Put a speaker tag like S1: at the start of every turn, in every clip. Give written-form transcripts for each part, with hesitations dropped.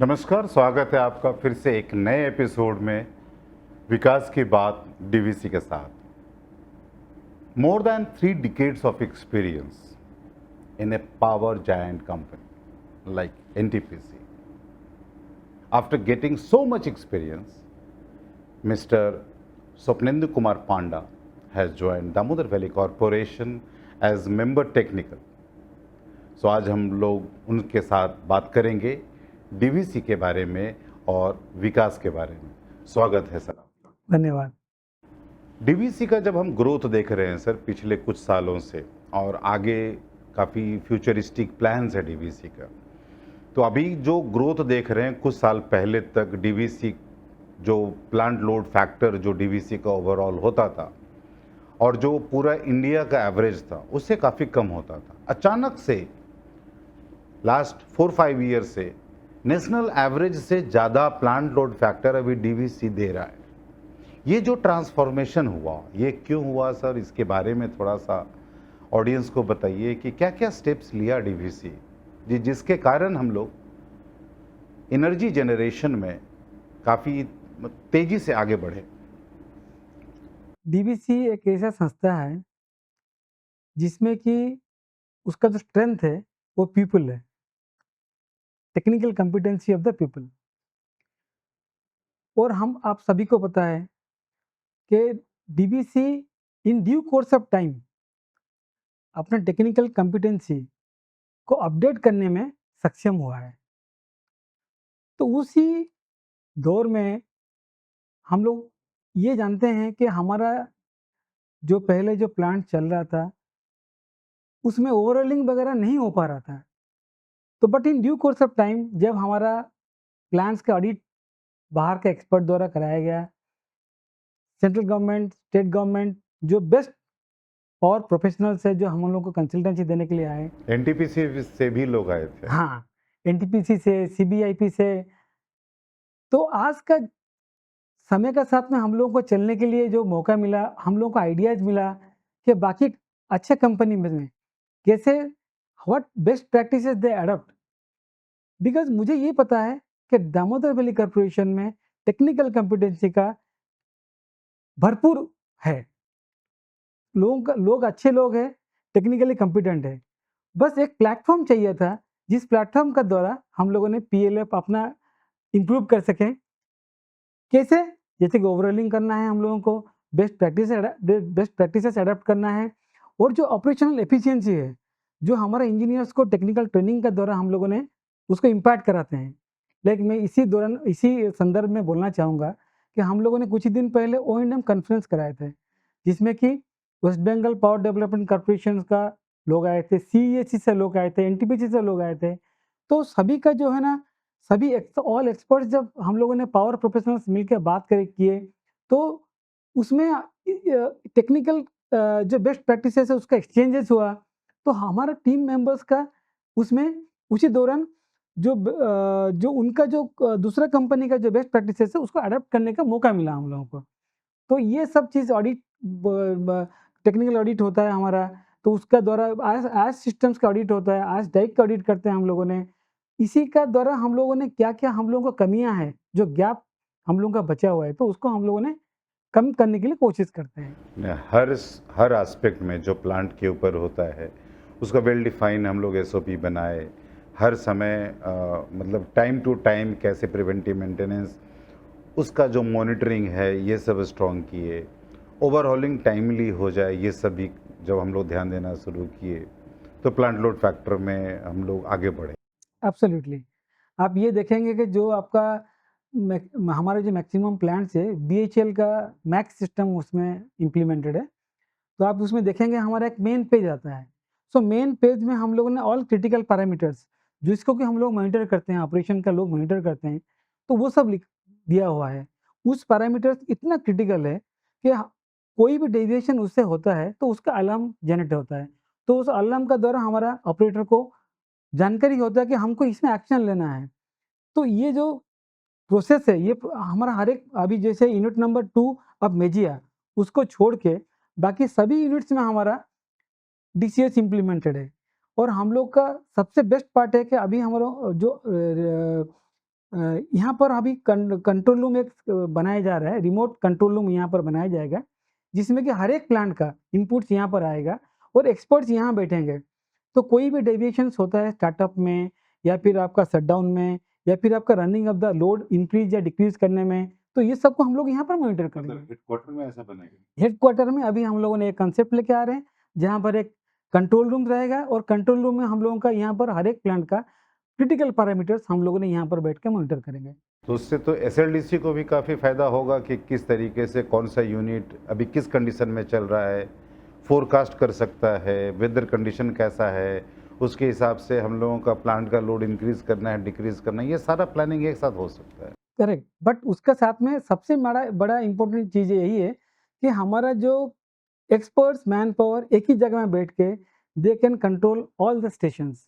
S1: नमस्कार, स्वागत है आपका फिर से एक नए एपिसोड में विकास की बात डीवीसी के साथ। More than 3 decades of experience in a power giant company like NTPC. After getting so much experience, Mr. Swapnendu Kumar Panda has joined Damodar Valley Corporation as member technical. सो आज हम लोग उनके साथ बात करेंगे डीवीसी के बारे में और विकास के बारे में। स्वागत है सर आपका।
S2: धन्यवाद।
S1: डीवीसी का जब हम ग्रोथ देख रहे हैं सर पिछले कुछ सालों से, और आगे काफ़ी फ्यूचरिस्टिक प्लान्स है डीवीसी का, तो अभी जो ग्रोथ देख रहे हैं, कुछ साल पहले तक डीवीसी जो प्लांट लोड फैक्टर जो डीवीसी का ओवरऑल होता था और जो पूरा इंडिया का एवरेज था उससे काफ़ी कम होता था। अचानक से लास्ट 4-5 ईयर से नेशनल एवरेज से ज़्यादा प्लांट लोड फैक्टर अभी डीवीसी दे रहा है। ये जो ट्रांसफॉर्मेशन हुआ, ये क्यों हुआ सर? इसके बारे में थोड़ा सा ऑडियंस को बताइए कि क्या क्या स्टेप्स लिया डीवीसी जिसके कारण हम लोग एनर्जी जनरेशन में काफ़ी तेज़ी से आगे बढ़े।
S2: डीवीसी एक ऐसा संस्था है जिसमें कि उसका जो स्ट्रेंथ है वो पीपल है, technical competency of the people. और हम आप सभी को पता है कि DVC in due course of time अपना टेक्निकल कॉम्पिटेंसी को अपडेट करने में सक्षम हुआ है। तो उसी दौर में हम लोग ये जानते हैं कि हमारा जो पहले जो प्लांट चल रहा था उसमें ओवरऑलिंग वगैरह नहीं हो पा रहा था। तो but in due course of time जब हमारा प्लान्स का ऑडिट बाहर के एक्सपर्ट द्वारा कराया गया, सेंट्रल गवर्नमेंट, स्टेट गवर्नमेंट जो बेस्ट और प्रोफेशनल्स है जो हम लोग को कंसल्टेंसी देने के लिए आए,
S1: एनटीपीसी से भी लोग आए थे।
S2: हाँ, एनटीपीसी से, सीबीआईपी से। तो आज का समय का साथ में हम लोगों को चलने के लिए जो मौका मिला, हम लोगों को आइडियाज मिला कि बाकी अच्छे कंपनी में कैसे what best practices they adopt. Because मुझे ये पता है कि दामोदर वैली कॉर्पोरेशन में टेक्निकल कॉम्पिटेंसी का भरपूर है। लोग अच्छे लोग हैं, टेक्निकली कॉम्पिटेंट है। बस एक प्लेटफॉर्म चाहिए था जिस प्लेटफॉर्म का द्वारा हम लोगों ने पीएलएफ अपना इम्प्रूव कर सकें। कैसे? जैसे कि ओवरऑलिंग करना है हम लोगों को, बेस्ट प्रैक्टिसेस अडॉप्ट करना है, और जो ऑपरेशनल एफिशिएंसी है जो हमारे इंजीनियर्स को टेक्निकल ट्रेनिंग का द्वारा हम लोगों ने उसको इम्पैक्ट कराते हैं। लेकिन मैं इसी संदर्भ में बोलना चाहूँगा कि हम लोगों ने कुछ ही दिन पहले O&M कॉन्फ्रेंस कराए थे जिसमें कि West Bengal power development corporation का लोग आए थे, सीईएससी से लोग आए थे, एनटीपीसी से लोग आए थे। तो सभी का जो है ना, सभी ऑल एक्सपर्ट्स जब हम लोगों ने पावर प्रोफेशनल्स मिलकर बात करे किए, तो उसमें टेक्निकल जो बेस्ट प्रैक्टिसेस है उसका एक्सचेंजेस हुआ। तो हमारा टीम मेंबर्स का उसमें उसी दौरान जो उनका जो दूसरा कंपनी का जो बेस्ट प्रैक्टिसेस है उसको अडॉप्ट करने का मौका मिला हम लोगों को। तो ये सब चीज़ ऑडिट, टेक्निकल ऑडिट होता है हमारा, तो उसका द्वारा आज सिस्टम्स का ऑडिट होता है, आज डाइक का ऑडिट करते हैं हम लोगों ने। इसी का द्वारा हम लोगों ने क्या-क्या हम लोगों को कमियाँ हैं, जो गैप हम लोगों का बचा हुआ है, तो उसको हम लोगों ने कम करने के लिए कोशिश करते हैं।
S1: हर एस्पेक्ट में जो प्लांट के ऊपर होता है उसका वेल डिफाइन हम लोग एसओपी बनाए, हर समय मतलब टाइम टू टाइम कैसे प्रिवेंटिव मेंटेनेंस उसका जो मॉनिटरिंग है ये सब स्ट्रॉन्ग किए, ओवरहॉलिंग टाइमली हो जाए, ये सब भी जब हम लोग ध्यान देना शुरू किए तो प्लांट लोड फैक्टर में हम लोग आगे बढ़े।
S2: एब्सोल्युटली। आप ये देखेंगे कि जो आपका हमारे जो मैक्सिमम प्लांट्स है, बीएचईएल का मैक्स सिस्टम उसमें इम्प्लीमेंटेड है। तो आप उसमें देखेंगे हमारा एक मेन पेज आता है। सो मेन पेज में हम लोगों ने ऑल क्रिटिकल पैरामीटर्स जिसको कि हम लोग मॉनिटर करते हैं, ऑपरेशन का लोग मॉनिटर करते हैं, तो वो सब लिख दिया हुआ है। उस पैरामीटर्स इतना क्रिटिकल है कि कोई भी डेविएशन उससे होता है तो उसका अलार्म जनरेट होता है। तो उस अलार्म का द्वारा हमारा ऑपरेटर को जानकारी होता है कि हमको इसमें एक्शन लेना है। तो ये जो प्रोसेस है, ये हमारा हर एक, अभी जैसे यूनिट नंबर 2 ऑफ मेजिया उसको छोड़ के बाकी सभी यूनिट्स में हमारा डीसीएस इम्प्लीमेंटेड है। और हम लोग का सबसे बेस्ट पार्ट है कि अभी हमारा जो यहाँ पर अभी कंट्रोल रूम एक बनाया जा रहा है, रिमोट कंट्रोल रूम यहाँ पर बनाया जाएगा, जिसमें कि हर एक प्लांट का इनपुट्स यहाँ पर आएगा और एक्सपर्ट्स यहाँ बैठेंगे। तो कोई भी डेविएशंस होता है स्टार्टअप में या फिर आपका शटडाउन में या फिर आपका running of the load increase या डिक्रीज़ करने में, तो ये सबको हम लोग यहाँ पर मॉनिटर करेंगे।
S1: हेडक्वार्टर में ऐसा बनेगा?
S2: हेडक्वार्टर में अभी हम लोगों ने एक कांसेप्ट लेके आ रहे हैं, जहाँ पर एक कंट्रोल रूम रहेगा और कंट्रोल रूम में हम लोगों का यहाँ पर हर एक प्लांट का क्रिटिकल पैरामीटर्स हम लोगों ने यहाँ पर बैठ के मॉनिटर करेंगे।
S1: तो उससे तो एसएलडीसी को भी काफ़ी फ़ायदा होगा कि किस तरीके से कौन सा यूनिट अभी किस कंडीशन में चल रहा है, फोरकास्ट कर सकता है, वेदर कंडीशन कैसा है, उसके हिसाब से हम लोगों का प्लांट का लोड इंक्रीज़ करना है, डिक्रीज़ करना है, ये सारा प्लानिंग एक साथ हो सकता है।
S2: करेक्ट, बट उसके साथ में सबसे बड़ा बड़ा इम्पोर्टेंट चीज़ यही है कि हमारा जो एक्सपर्ट्स मैन पावर एक ही जगह में बैठ के they can control all the stations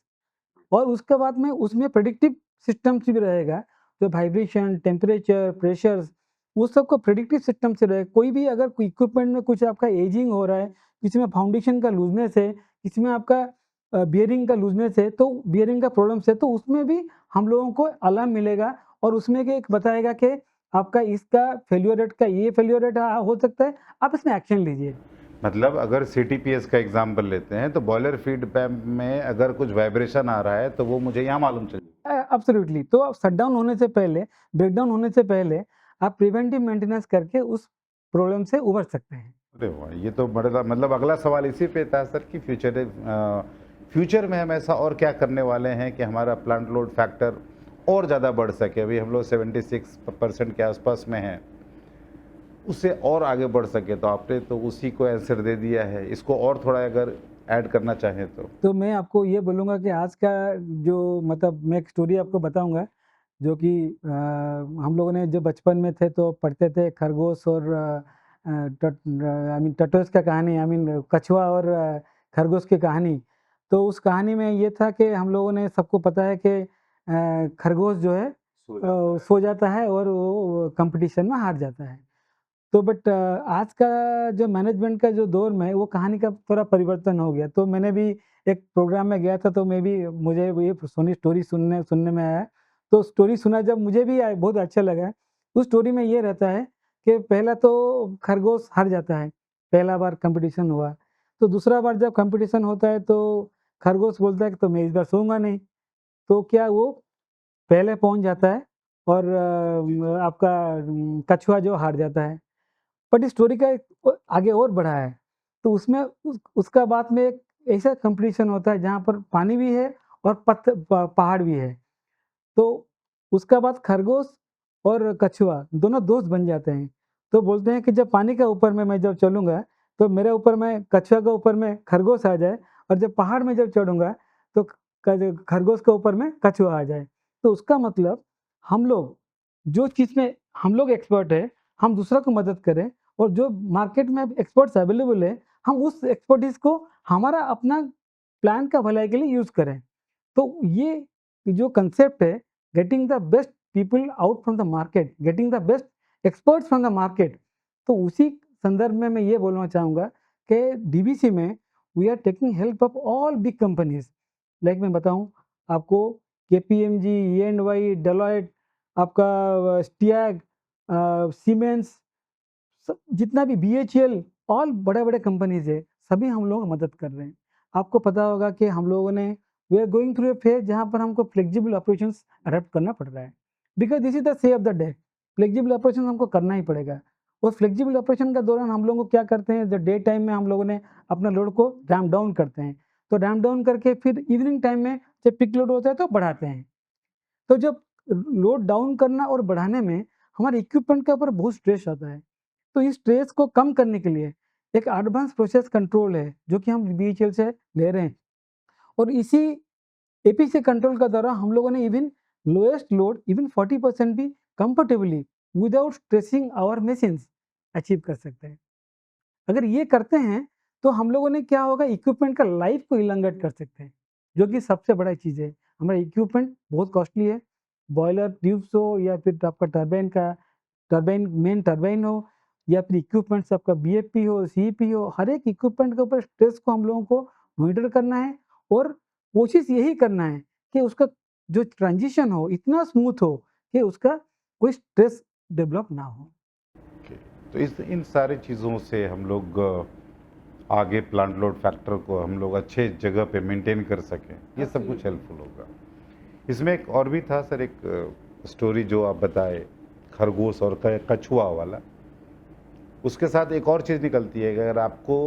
S2: और उसके बाद में उसमें प्रेडिक्टिव सिस्टम्स भी रहेगा, जो वाइब्रेशन, टेम्परेचर, प्रेशर्स, वो सबको प्रेडिक्टिव सिस्टम से रहेगा। कोई भी अगर कोई इक्विपमेंट में कुछ आपका एजिंग हो रहा है, किसी में फाउंडेशन का लूजनेस है, किसी में आपका बियरिंग का लूजनेस है, तो बियरिंग का प्रॉब्लम्स है, तो उसमें भी हम लोगों को अलार्म मिलेगा और उसमें के एक बताएगा कि आपका इसका फेल्योर रेट का ये फेल्योर रेट हो सकता है, आप इसमें एक्शन लीजिए।
S1: मतलब अगर सीटीपीएस का एग्जांपल लेते हैं तो बॉयलर फीड पैप में अगर कुछ वाइब्रेशन आ रहा है तो वो मुझे यहाँ मालूम चल जाएगा।
S2: एब्सोल्युटली, तो शटडाउन होने से पहले, ब्रेकडाउन होने से पहले आप प्रिवेंटिव मेंटेनेंस करके उस प्रॉब्लम से उबर सकते हैं।
S1: अरे वाह, ये तो बड़ा मतलब अगला सवाल इसी पे था सर कि फ्यूचर में हम ऐसा और क्या करने वाले हैं कि हमारा प्लांट लोड फैक्टर और ज़्यादा बढ़ सके। अभी हम लोग 76% के आसपास में हैं, उससे और आगे बढ़ सके। तो आपने तो उसी को आंसर दे दिया है, इसको और थोड़ा अगर ऐड करना चाहें
S2: तो मैं आपको ये बोलूँगा कि आज का जो मतलब मैं एक स्टोरी आपको बताऊँगा, जो कि हम लोगों ने जब बचपन में थे तो पढ़ते थे खरगोश और आई मीन टर्टल्स का कहानी, आई मीन कछुआ और खरगोश की कहानी। तो उस कहानी में ये था कि हम लोगों ने सबको पता है कि खरगोश जो है सो जाता है और वो कॉम्पिटिशन में हार जाता है। तो बट आज का जो मैनेजमेंट का जो दौर में वो कहानी का थोड़ा परिवर्तन हो गया। तो मैंने भी एक प्रोग्राम में गया था, तो मैं भी मुझे ये सोनी स्टोरी सुनने सुनने में आया। तो स्टोरी सुना जब मुझे भी बहुत अच्छा लगा। उस स्टोरी में ये रहता है कि पहला तो खरगोश हार जाता है, पहला बार कॉम्पिटिशन हुआ। तो दूसरा बार जब कॉम्पिटिशन होता है तो खरगोश बोलता है कि तो मैं इस बार सोऊँगा नहीं। तो क्या वो पहले पहुँच जाता है और आपका कछुआ जो हार जाता है। बट स्टोरी का एक आगे और बढ़ा है। तो उसमें उसका बाद में एक ऐसा कॉम्पिटिशन होता है जहाँ पर पानी भी है और पहाड़ भी है। तो उसका बाद खरगोश और कछुआ दोनों दोस्त बन जाते हैं। तो बोलते हैं कि जब पानी के ऊपर में मैं जब चलूँगा, तो मेरे ऊपर में कछुआ के ऊपर में खरगोश आ जाए और जब पहाड़ में जब चढ़ूँगा, तो क खरगोश के ऊपर में कछुआ आ जाए। तो उसका मतलब हम लोग जो चीज़ में हम लोग एक्सपर्ट हैं, हम दूसरा को मदद करें और जो मार्केट में अब एक्सपर्ट्स अवेलेबल है, हम उस एक्सपर्टीज़ को हमारा अपना प्लान का भलाई के लिए यूज़ करें। तो ये जो कंसेप्ट है, getting the best people out from the market, getting the best experts from the market, तो उसी संदर्भ में मैं ये बोलना चाहूँगा कि डीवीसी में we are taking help of all big companies. Like मैं बताऊँ आपको, केपीएमजी, ई&वाई, डेलॉयट, आपका स्टियाग, सीमेंस, जितना भी बीएचईएल, ऑल बड़े-बड़े कंपनीज़ है, सभी हम लोग मदद कर रहे हैं। आपको पता होगा कि हम लोगों ने we are going through a phase जहाँ पर हमको फ्लेक्सिबल ऑपरेशंस अडॉप्ट करना पड़ रहा है। बिकॉज़ दिस इज़ द से of the day. Flexible operation हमको करना ही पड़ेगा और फ्लेक्सिबल ऑपरेशन के दौरान हम लोग क्या करते हैं, द डे टाइम में हम लोगों ने अपना लोड को रैंप डाउन करते हैं। तो रैंप डाउन करके फिर इवनिंग टाइम में जब पीक लोड होता है तो बढ़ाते हैं। तो जब लोड डाउन करना और बढ़ाने में हमारे इक्विपमेंट के ऊपर बहुत स्ट्रेस आता है। तो इस स्ट्रेस को कम करने के लिए एक एडवांस प्रोसेस कंट्रोल है, जो कि हम बीएचईएल से ले रहे हैं और इसी एपीसी कंट्रोल के द्वारा हम लोगों ने इवन लोएस्ट लोड इवन 40% भी comfortably without stressing our machines achieve कर सकते हैं। अगर ये करते हैं तो हम लोगों ने क्या होगा, इक्विपमेंट का लाइफ को इलॉन्गेट कर सकते हैं, जो कि सबसे बड़ा चीज़ है। हमारा इक्विपमेंट बहुत कॉस्टली है, बॉयलर ट्यूब्स हो या फिर आपका टरबाइन मेन टरबाइन हो या फिर इक्विपमेंट्स आपका बीएफपी हो, सीईपी हो, हर एक इक्विपमेंट के ऊपर स्ट्रेस को हम लोगों को मॉनिटर करना है और कोशिश यही करना है कि उसका जो ट्रांजिशन हो इतना स्मूथ हो कि उसका कोई स्ट्रेस डेवलप ना हो।
S1: ओके। तो इस इन सारी चीज़ों से हम लोग आगे प्लांट लोड फैक्टर को हम लोग अच्छे जगह पे मेंटेन कर सकें, ये सब कुछ हेल्पफुल होगा। इसमें एक और भी था सर, एक स्टोरी जो आप बताए, खरगोश और कछुआ वाला। उसके साथ एक और चीज़ निकलती है कि अगर आपको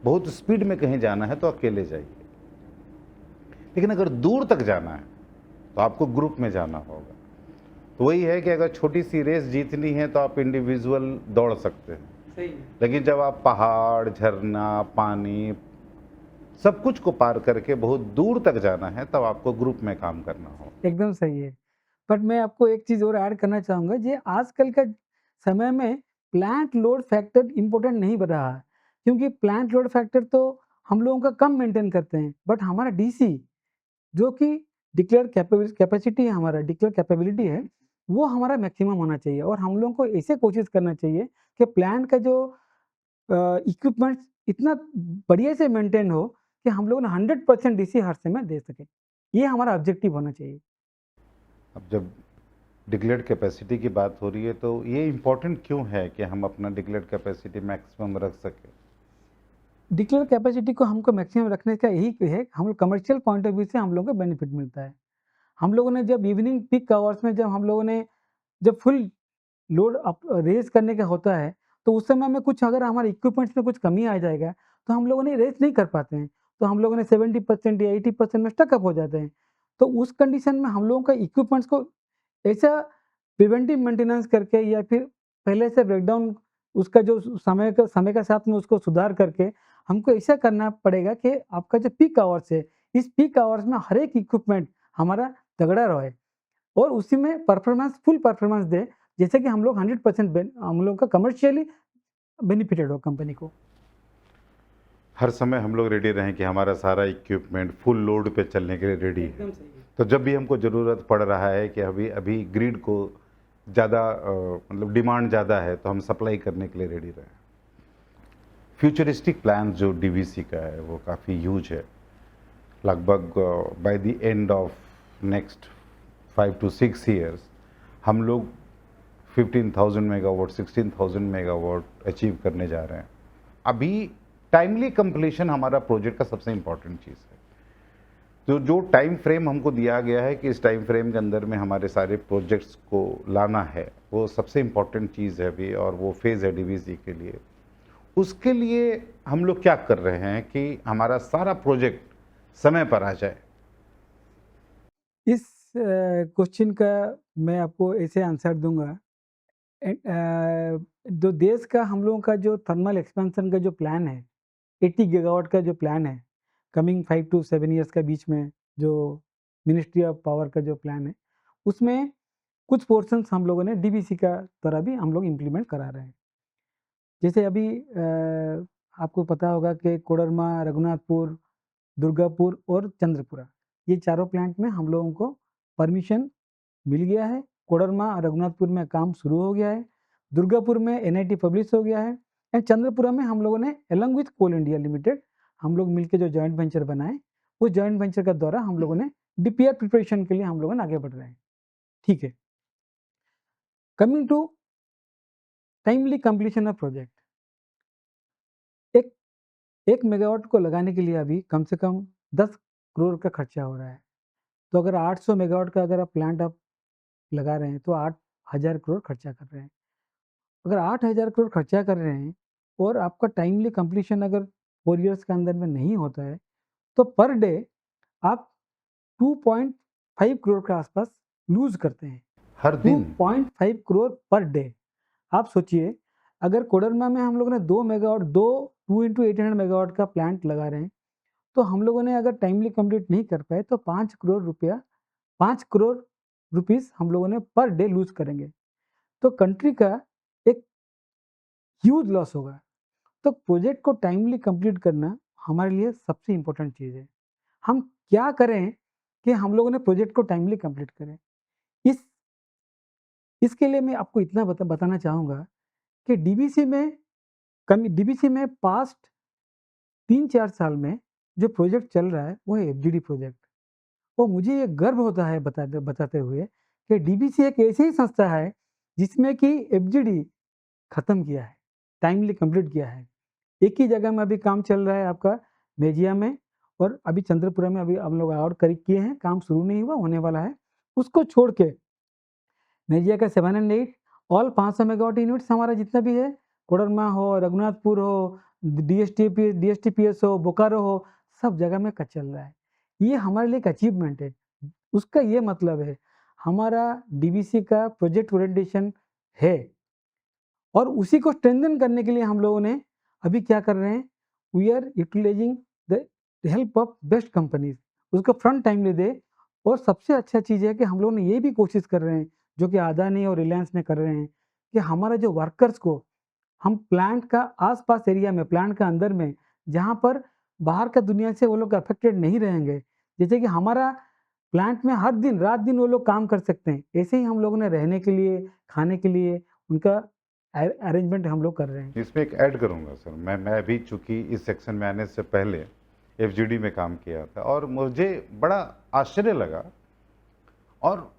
S1: बहुत स्पीड में कहीं जाना है तो अकेले जाइए, लेकिन अगर दूर तक जाना है तो आपको ग्रुप में जाना होगा। तो वही है कि अगर छोटी सी रेस जीतनी है तो आप इंडिविजुअल दौड़ सकते हैं,
S2: सही है।
S1: लेकिन जब आप पहाड़, झरना, पानी, सब कुछ को पार करके बहुत दूर तक जाना है तब आपको ग्रुप में काम करना हो।
S2: एकदम सही है। बट मैं आपको एक चीज़ और ऐड करना चाहूँगा, ये आजकल का समय में प्लांट लोड फैक्टर इम्पोर्टेंट नहीं बन रहा है, क्योंकि प्लांट लोड फैक्टर तो हम लोगों का कम मेंटेन करते हैं, बट हमारा डीसी जो कि डिक्लेयर कैपेसिटी है, हमारा डिक्लेयर कैपेबिलिटी है, वो हमारा मैक्सिमम होना चाहिए और हम लोगों को ऐसे कोशिश करना चाहिए कि प्लांट का जो इक्विपमेंट्स इतना बढ़िया से मेंटेन हो कि हम लोग ना 100% डीसी हर समय दे सकें। ये हमारा ऑब्जेक्टिव होना चाहिए।
S1: अब जब डिक्लेयर्ड कैपेसिटी की बात हो रही है तो ये इम्पोर्टेंट क्यों है कि हम अपना डिक्लेयर्ड कैपेसिटी मैक्सिमम रख सकें?
S2: डिक्लेयर कैपेसिटी को हमको मैक्सिमम रखने का यही है, हम लोग कमर्शियल पॉइंट ऑफ व्यू से हम लोगों को बेनिफिट मिलता है। हम लोगों ने जब इवनिंग पीक आवर्स में जब हम लोगों ने जब फुल लोड अप रेस करने का होता है, तो उस समय में कुछ अगर हमारे इक्विपमेंट्स में कुछ कमी आ जाएगा, तो हम लोगों ने रेस नहीं कर पाते हैं। तो हम लोगों ने 70% या 80% में स्टक अप हो जाते हैं। तो उस कंडीशन में हम लोगों का इक्विपमेंट्स को ऐसा प्रिवेंटिव मेंटेनेंस करके या फिर पहले से ब्रेकडाउन उसका जो समय के साथ में उसको सुधार करके हमको ऐसा करना पड़ेगा कि आपका जो पीक आवर्स है, इस पीक आवर्स में हर एक इक्विपमेंट हमारा तगड़ा रहे और उसी में परफॉर्मेंस फुल परफॉर्मेंस दे, जैसे कि हम लोग 100% हम लोग का कमर्शियली बेनिफिटेड हो कंपनी को।
S1: हर समय हम लोग रेडी रहें कि हमारा सारा इक्विपमेंट फुल लोड पे चलने के लिए रेडी है।
S2: एकदम सही है।
S1: तो जब भी हमको ज़रूरत पड़ रहा है कि अभी अभी ग्रिड को ज़्यादा मतलब डिमांड ज़्यादा है तो हम सप्लाई करने के लिए रेडी रहें। फ्यूचरिस्टिक प्लान जो डीवीसी का है वो काफ़ी ह्यूज है। लगभग by the end of next 5 to 6 years हम लोग 15,000 मेगावाट 16,000 मेगावाट अचीव करने जा रहे हैं। अभी टाइमली कंप्लीशन हमारा प्रोजेक्ट का सबसे इम्पोर्टेंट चीज़ है। तो जो टाइम फ्रेम हमको दिया गया है कि इस टाइम फ्रेम के अंदर में हमारे सारे प्रोजेक्ट्स को लाना है, वो सबसे इम्पोर्टेंट चीज़ है अभी और वो फेज़ है डीवीसी के लिए। उसके लिए हम लोग क्या कर रहे हैं कि हमारा सारा प्रोजेक्ट समय पर आ जाए?
S2: इस क्वेश्चन का मैं आपको ऐसे आंसर दूँगा। जो देश का हम लोगों का जो थर्मल एक्सपेंशन का जो प्लान है, 80 गीगावाट का जो प्लान है, कमिंग 5 to 7 ईयर्स के बीच में जो मिनिस्ट्री ऑफ पावर का जो प्लान है, उसमें कुछ पोर्शंस हम लोगों ने डीवीसी का द्वारा भी हम लोग इम्प्लीमेंट करा रहे हैं। जैसे अभी आपको पता होगा कि कोडरमा, रघुनाथपुर, दुर्गापुर और चंद्रपुरा, ये चारों प्लांट में हम लोगों को परमिशन मिल गया है। कोडरमा और रघुनाथपुर में काम शुरू हो गया है। दुर्गापुर में एनआईटी पब्लिश हो गया है एंड चंद्रपुरा में हम लोगों ने अलोंग विथ कोल इंडिया लिमिटेड हम लोग मिलकर जो जॉइंट वेंचर बनाए, उस जॉइंट वेंचर का द्वारा हम लोगों ने डीपीआर प्रिपरेशन के लिए हम लोगों ने आगे बढ़ रहे हैं। ठीक है। Coming to timely completion of project. एक 1 मेगावाट को लगाने के लिए अभी कम से कम 10 करोड़ का खर्चा हो रहा है। तो अगर 800 मेगावाट का अगर आप प्लांट आप लगा रहे हैं तो 8,000 करोड़ खर्चा कर रहे हैं। अगर 8,000 करोड़ खर्चा कर रहे हैं और आपका टाइमली कंप्लीशन अगर 4 इयर्स के अंदर में नहीं होता है, तो पर डे आप 2.5 करोड़ के आसपास लूज़ करते हैं।
S1: हर दिन
S2: 2.5 करोड़ पर डे। आप सोचिए, अगर कोडरमा में हम लोगों ने 2 मेगावाट 2 इंटू 800 मेगावाट का प्लांट लगा रहे हैं, तो हम लोगों ने अगर टाइमली कंप्लीट नहीं कर पाए तो 5 करोड़ रुपीस हम लोगों ने पर डे लूज़ करेंगे। तो कंट्री का एक ह्यूज लॉस होगा। तो प्रोजेक्ट को टाइमली कंप्लीट करना हमारे लिए सबसे इम्पोर्टेंट चीज़ है। हम क्या करें कि हम लोगों ने प्रोजेक्ट को टाइमली कंप्लीट करें? इस इसके लिए मैं आपको इतना बताना चाहूँगा कि डीवीसी में पास्ट 3-4 साल में जो प्रोजेक्ट चल रहा है, वो है एफजीडी प्रोजेक्ट। और मुझे ये गर्व होता है बताते बताते हुए कि डीबीसी एक ऐसी ही संस्था है जिसमें कि एफजीडी खत्म किया है, टाइमली कंप्लीट किया है। एक ही जगह में अभी काम चल रहा है आपका मेजिया में, और अभी चंद्रपुरा में अभी हम लोग और करीब किए हैं, काम शुरू नहीं हुआ, होने वाला है। उसको छोड़ के मेजिया का 7 एंड 8 ऑल 500 मेगावाट यूनिट्स हमारा जितना भी है, कोडरमा हो, रघुनाथपुर हो, डीएसटीपीएस हो, बोकारो हो, सब जगह में चल रहा है। ये हमारे लिए एक अचीवमेंट है। उसका ये मतलब है हमारा डीवीसी का प्रोजेक्ट ओरिएंटेशन है, और उसी को स्ट्रेंथन करने के लिए हम लोगों ने अभी क्या कर रहे हैं, we are utilising the help of best companies, उसको फ्रंट टाइम ले दे। और सबसे अच्छा चीज़ है कि हम लोग ने ये भी कोशिश कर रहे हैं, जो कि अदानी और रिलायंस ने कर रहे हैं, कि हमारा जो वर्कर्स को हम प्लांट का आसपास एरिया में, प्लांट का अंदर में, जहाँ पर बाहर का दुनिया से वो लोग अफेक्टेड नहीं रहेंगे, जैसे कि हमारा प्लांट में हर दिन रात दिन वो लोग काम कर सकते हैं, ऐसे ही हम लोगों ने रहने के लिए, खाने के लिए उनका अरेंजमेंट हम लोग कर रहे हैं।
S1: इसमें एक ऐड करूंगा सर, मैं भी चूंकि इस सेक्शन में आने से पहले एफजीडी में काम किया था और मुझे बड़ा आश्चर्य लगा और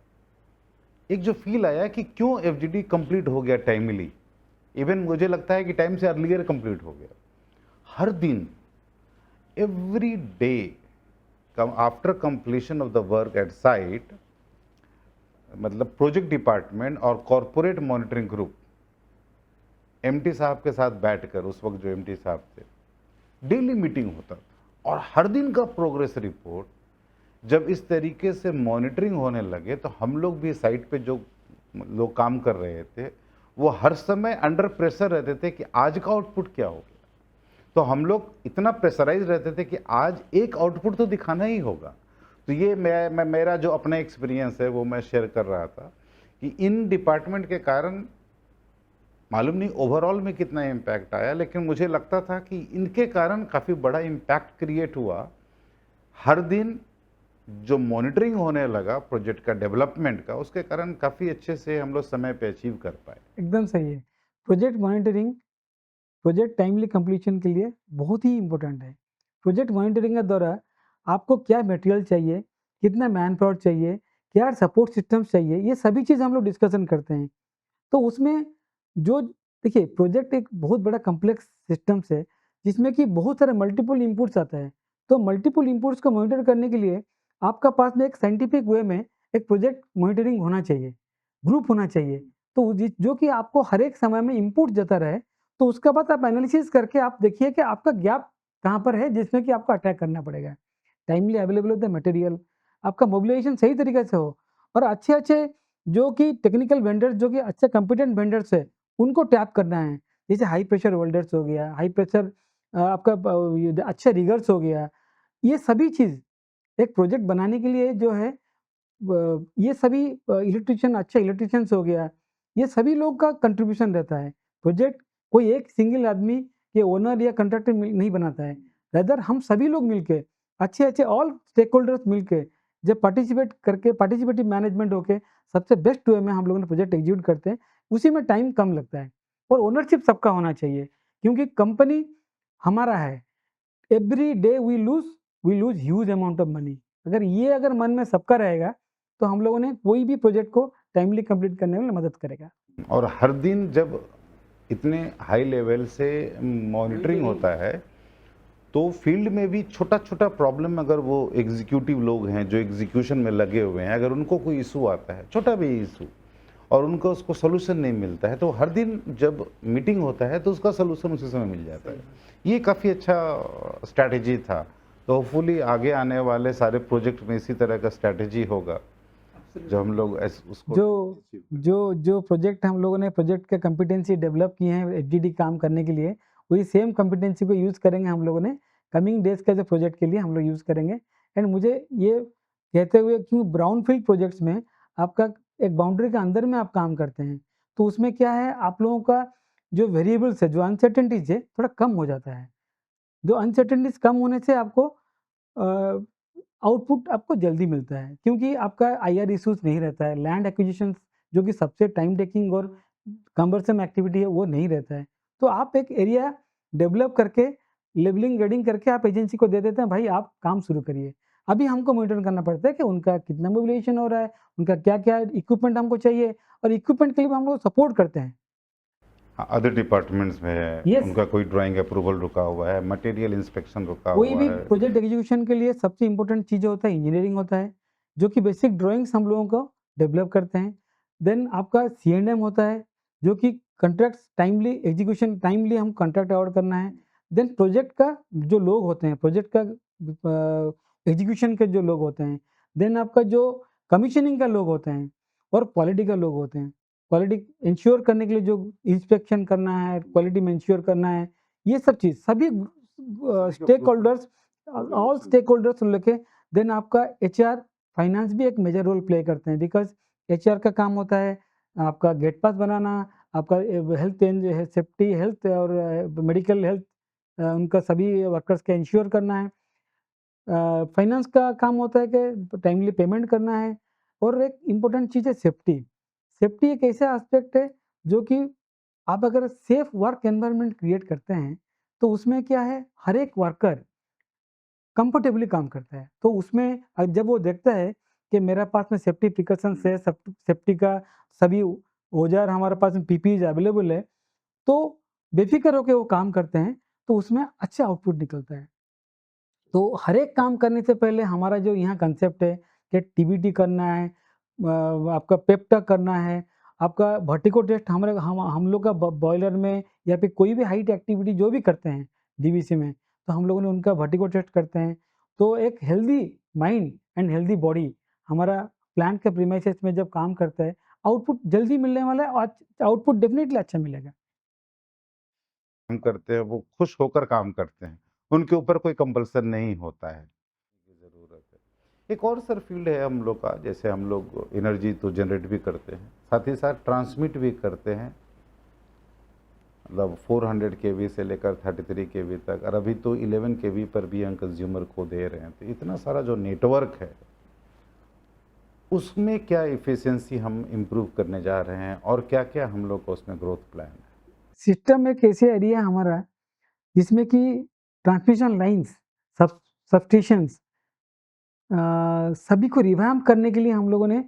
S1: एक जो फील आया कि क्यों एफजीडी कंप्लीट हो गया टाइमली। इवन मुझे लगता है कि टाइम से अर्लियर कंप्लीट हो गया। हर दिन, every day, after completion of the work at site, मतलब प्रोजेक्ट डिपार्टमेंट और कॉरपोरेट मॉनिटरिंग ग्रुप एमटी साहब के साथ बैठकर, उस वक्त जो एमटी साहब थे, डेली मीटिंग होता था और हर दिन का प्रोग्रेस रिपोर्ट। जब इस तरीके से मॉनिटरिंग होने लगे तो हम लोग भी साइट पे जो लोग काम कर रहे थे वो हर समय अंडर प्रेशर रहते थे कि आज का आउटपुट क्या हो गया। तो हम लोग इतना प्रेशराइज रहते थे कि आज एक आउटपुट तो दिखाना ही होगा। तो ये मेरा जो अपना एक्सपीरियंस है वो मैं शेयर कर रहा था कि इन डिपार्टमेंट के कारण मालूम नहीं ओवरऑल में कितना इम्पैक्ट आया, लेकिन मुझे लगता था कि इनके कारण काफ़ी बड़ा इम्पैक्ट क्रिएट हुआ। हर दिन जो मॉनिटरिंग होने लगा प्रोजेक्ट का डेवलपमेंट का, उसके कारण काफ़ी अच्छे से हम लोग समय पे अचीव कर पाए।
S2: एकदम सही है। Project monitoring project timely completion के लिए बहुत ही इम्पोर्टेंट है। प्रोजेक्ट मॉनिटरिंग के दौरान आपको क्या मटेरियल चाहिए, कितना मैन पावर चाहिए, क्या सपोर्ट सिस्टम्स चाहिए, ये सभी चीज़ हम लोग डिस्कशन करते हैं। तो उसमें जो देखिए, प्रोजेक्ट एक बहुत बड़ा कॉम्प्लेक्स सिस्टम्स है जिसमें कि बहुत सारे मल्टीपल इनपुट्स आता है। तो मल्टीपल इनपुट्स को मॉनिटर करने के लिए आपका पास में एक साइंटिफिक वे में एक प्रोजेक्ट मॉनिटरिंग होना चाहिए, ग्रुप होना चाहिए। तो जो कि आपको हर एक समय में इनपुट देता रहे, तो उसके बाद आप एनालिसिस करके आप देखिए कि आपका गैप कहाँ पर है जिसमें कि आपको अटैक करना पड़ेगा। Timely available of the material, आपका मोबिलाइजेशन सही तरीके से हो, और अच्छे-अच्छे जो कि टेक्निकल वेंडर्स, जो कि अच्छे कॉम्पिटेंट वेंडर्स है, उनको टैप करना है। जैसे हाई प्रेशर वेल्डर्स हो गया, हाई प्रेशर आपका ये अच्छा रिगर्स हो गया। ये सभी चीज़ एक प्रोजेक्ट बनाने के लिए जो है, ये सभी इलेक्ट्रीशियन, अच्छा इलेक्ट्रीशियंस हो गया, ये सभी लोग का कंट्रीब्यूशन रहता है। प्रोजेक्ट कोई एक सिंगल आदमी के ओनर या कॉन्ट्रैक्टर नहीं बनाता है, रादर हम सभी लोग मिलके, अच्छे-अच्छे ऑल स्टेक होल्डर्स मिलके, जब पार्टिसिपेट करके, पार्टिसिपेटिव मैनेजमेंट होके सबसे बेस्ट वे में हम लोगों ने प्रोजेक्ट एग्जीक्यूट करते हैं, उसी में टाइम कम लगता है। और ओनरशिप सबका होना चाहिए, क्योंकि कंपनी हमारा है। Every day we lose huge amount of money. अगर मन में सबका रहेगा, तो हम लोगों ने कोई भी प्रोजेक्ट को टाइमली कंप्लीट करने में मदद करेगा।
S1: और हर दिन जब इतने हाई लेवल से मॉनिटरिंग होता है तो फील्ड में भी छोटा छोटा प्रॉब्लम, अगर वो एग्जीक्यूटिव लोग हैं जो एग्जीक्यूशन में लगे हुए हैं, अगर उनको कोई इशू आता है, छोटा भी इशू, और उनको उसको सोल्यूशन नहीं मिलता है, तो हर दिन जब मीटिंग होता है तो उसका सोल्यूशन उसी समय मिल जाता है। ये काफ़ी अच्छा स्ट्रैटेजी था। तो होपफुली आगे आने वाले सारे प्रोजेक्ट में इसी तरह का स्ट्रैटेजी होगा जो हम लोग उसको
S2: जो प्रोजेक्ट हम लोगों ने प्रोजेक्ट का कॉम्पिटेंसी डेवलप किए हैं एचडीडी काम करने के लिए, वही सेम कॉम्पिटेंसी को यूज़ करेंगे हम लोगों ने कमिंग डेज के जो प्रोजेक्ट के लिए हम लोग यूज़ करेंगे। एंड मुझे ये कहते हुए, क्योंकि ब्राउनफील्ड प्रोजेक्ट्स में आपका एक बाउंड्री के अंदर में आप काम करते हैं, तो उसमें क्या है, आप लोगों का जो वेरिएबल्स है, जो अनसर्टेनिटीज है, थोड़ा कम हो जाता है। जो अनसर्टेनिटीज कम होने से आपको आउटपुट आपको जल्दी मिलता है, क्योंकि आपका आईआर इश्यूज नहीं रहता है, लैंड एक्विजिशन जो कि सबसे टाइम टेकिंग और कम्बरसम एक्टिविटी है, वो नहीं रहता है। तो आप एक एरिया डेवलप करके, लेवलिंग ग्रेडिंग करके आप एजेंसी को दे देते हैं, भाई आप काम शुरू करिए। अभी हमको मॉनिटर करना पड़ता है कि उनका कितना मोबिलाइजेशन हो रहा है, उनका क्या-क्या इक्विपमेंट हमको चाहिए और इक्विपमेंट के लिए भी हम लोग सपोर्ट करते हैं।
S1: अदर डिपार्टमेंट्स में है,
S2: यस।
S1: उनका कोई ड्राइंग अप्रूवल रुका हुआ है, मटेरियल इंस्पेक्शन रुका
S2: कोई
S1: हुआ
S2: भी
S1: है।
S2: प्रोजेक्ट एग्जीक्यूशन के लिए सबसे इम्पोर्टेंट चीज़ होता है इंजीनियरिंग होता है, जो कि बेसिक ड्राइंग्स हम लोगों को डेवलप करते हैं। देन आपका सीएंडएम होता है, जो कि कॉन्ट्रैक्ट्स टाइमली एग्जीक्यूशन टाइमली हम कॉन्ट्रैक्ट अवार्ड करना है। देन प्रोजेक्ट का जो लोग होते हैं, प्रोजेक्ट का एग्जीक्यूशन के जो लोग होते हैं, देन आपका जो कमीशनिंग का लोग होते हैं और क्वालिटी का लोग होते हैं। क्वालिटी इंश्योर करने के लिए जो इंस्पेक्शन करना है, क्वालिटी में इंश्योर करना है, ये सब चीज़ सभी stakeholders all stakeholders लेके देन आपका एचआर फाइनेंस भी एक मेजर रोल प्ले करते हैं बिकॉज एचआर का काम होता है आपका गेट पास बनाना, आपका हेल्थ एंड सेफ्टी हेल्थ और मेडिकल हेल्थ उनका सभी वर्कर्स का इंश्योर करना है। फाइनेंस का काम होता है कि टाइमली पेमेंट करना है और एक इम्पोर्टेंट चीज़ है सेफ्टी। सेफ्टी एक ऐसा एस्पेक्ट है जो कि आप अगर सेफ वर्क एनवायरनमेंट क्रिएट करते हैं तो उसमें क्या है हर एक वर्कर कंफर्टेबली काम करता है। तो उसमें जब वो देखता है कि मेरे पास में सेफ्टी प्रिकॉशंस है, सेफ्टी का सभी औजार हमारे पास में पीपीईज अवेलेबल है, तो बेफिक्र होके वो काम करते हैं, तो उसमें अच्छा आउटपुट निकलता है। तो हर एक काम करने से पहले हमारा जो यहाँ कंसेप्ट है कि टीबीटी करना है, आपका पेप्टा करना है, आपका वर्टिको टेस्ट हमारे हम लोग का बॉयलर में या फिर कोई भी हाइट एक्टिविटी जो भी करते हैं डीवीसी में, तो हम लोगों ने उनका वर्टिको टेस्ट करते हैं। तो एक healthy mind and healthy body हमारा प्लांट के प्रीमाइसेस में जब काम करता है, आउटपुट जल्दी मिलने वाला है और आउटपुट डेफिनेटली अच्छा मिलेगा।
S1: काम करते हैं वो खुश होकर काम करते हैं, उनके ऊपर कोई कंपल्सन नहीं होता है। की ज़रूरत है। एक और सर फील्ड है हम लोग का, जैसे हम लोग एनर्जी तो जनरेट भी करते हैं, साथ ही साथ ट्रांसमिट भी करते हैं, मतलब 400 केवी से लेकर 33 केवी तक, और अभी तो 11 केवी पर भी हम कंज्यूमर को दे रहे हैं। तो इतना सारा जो नेटवर्क है उसमें क्या एफिशिएंसी हम इम्प्रूव करने जा रहे हैं और क्या क्या हम लोग का उसमें ग्रोथ प्लान है?
S2: सिस्टम एक ऐसे एरिया है हमारा जिसमें कि ट्रांसमिशन लाइन्स, सबस्टेशंस सभी को रिवैम्प करने के लिए हम लोगों ने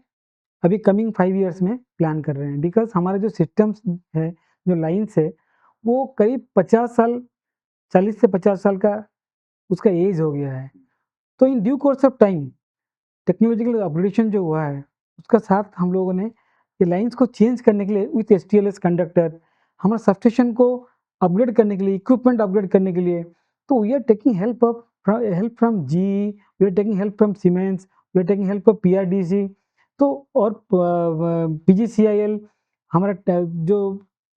S2: अभी कमिंग 5 इयर्स में प्लान कर रहे हैं बिकॉज़ हमारे जो सिस्टम्स है, जो लाइन्स है, वो करीब 50 साल 40 से 50 साल का उसका एज हो गया है। तो in due course of time technological upgradation जो हुआ है, उसका साथ हम लोगों ने ये लाइन्स को चेंज करने के लिए विथ एसटीएलएस कंडक्टर, हमारे सबस्टेशन को अपग्रेड करने के लिए, इक्विपमेंट अपग्रेड करने के लिए, तो we are taking help from GE, we are taking help from Siemens, we are taking help from PRDC, तो और पीजीसीआईएल हमारा जो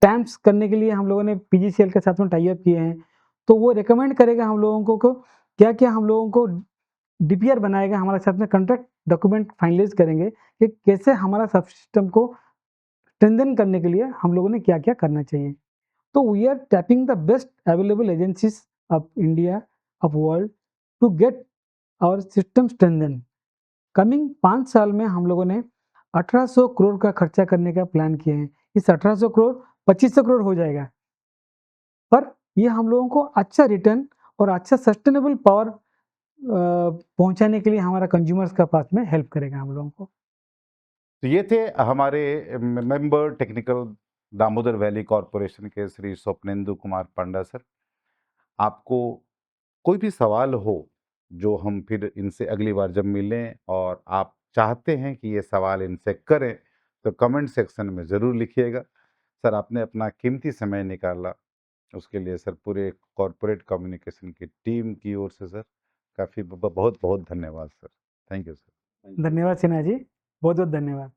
S2: टैंप्स करने के लिए हम लोगों ने पीजीसीएल के साथ में टाई अप किए हैं, तो वो रिकमेंड करेगा हम लोगों को क्या-क्या हम लोगों को डीपीआर बनाएगा, हमारे साथ में कॉन्ट्रैक्ट डॉक्यूमेंट फाइनलाइज करेंगे कि कैसे हमारा सब सिस्टम को स्ट्रेंथन करने के लिए हम लोगों ने क्या-क्या करना चाहिए। तो we are tapping the best available agencies of India, of world to get our system strengthen. Coming 5 साल में हम लोगों ने 1800 करोड़ का खर्चा करने का प्लान किए हैं। इस 1800 करोड़ 2500 करोड़ हो जाएगा। पर ये हम लोगों को अच्छा रिटर्न और अच्छा सस्टेनेबल पावर पहुंचाने के लिए हमारा कंज्यूमर्स का पास में हेल्प करेगा हम लोगों को।
S1: तो ये थे हमारे member technical Damodar valley corporation के श्री स्वप्नेंदु कुमार पांडा सर। आपको कोई भी सवाल हो जो हम फिर इनसे अगली बार जब मिलें और आप चाहते हैं कि ये सवाल इनसे करें, तो कमेंट सेक्शन में ज़रूर लिखिएगा। सर आपने अपना कीमती समय निकाला, उसके लिए सर पूरे कॉरपोरेट कम्युनिकेशन की टीम की ओर से सर काफ़ी बहुत बहुत धन्यवाद सर। Thank you sir.
S2: धन्यवाद सिन्हा जी, बहुत-बहुत धन्यवाद।